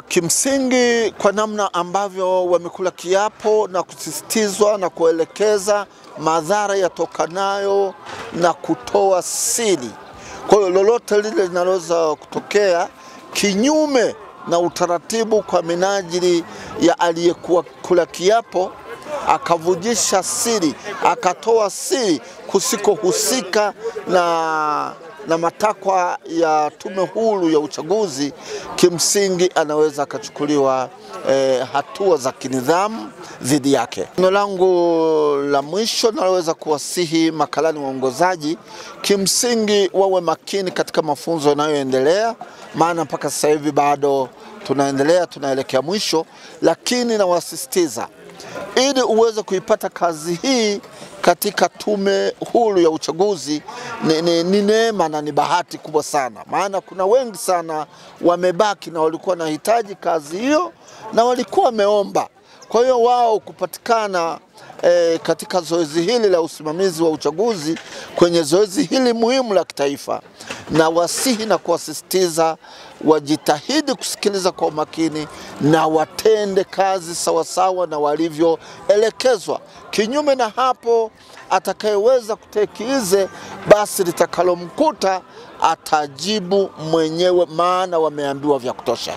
Kimsingi kwa namna ambavyo wamekula kiapo na kusisitizwa na kuelekeza madhara yatokanayo na kutoa siri. Kwa hiyo lolote lile linaloweza kutokea kinyume na utaratibu kwa minajili ya aliyekuwa kula kiapo akavujisha siri, akatoa siri kusikohusika na matakwa ya Tume Huru ya Uchaguzi, kimsingi anaweza akachukuliwa hatua za kinidhamu dhidi yake. Neno langu la mwisho naloweza kuwasihi makalani waongozaji, kimsingi wawe makini katika mafunzo yanayoendelea, maana mpaka sasa hivi bado tunaelekea mwisho, lakini nawasisitiza ili uweze kuipata kazi hii katika Tume Huru ya Uchaguzi ni neema na ni bahati kubwa sana, maana kuna wengi sana wamebaki na walikuwa nahitaji kazi hiyo na walikuwa wameomba. Kwa hiyo wao kupatikana katika zoezi hili la usimamizi wa uchaguzi, kwenye zoezi hili muhimu la kitaifa, na wasihi na kuwasisitiza wajitahidi kusikiliza kwa umakini na watende kazi sawasawa na walivyoelekezwa. Kinyume na hapo, atakayeweza kutekeleza basi litakalomkuta atajibu mwenyewe, maana wameambiwa vya kutosha.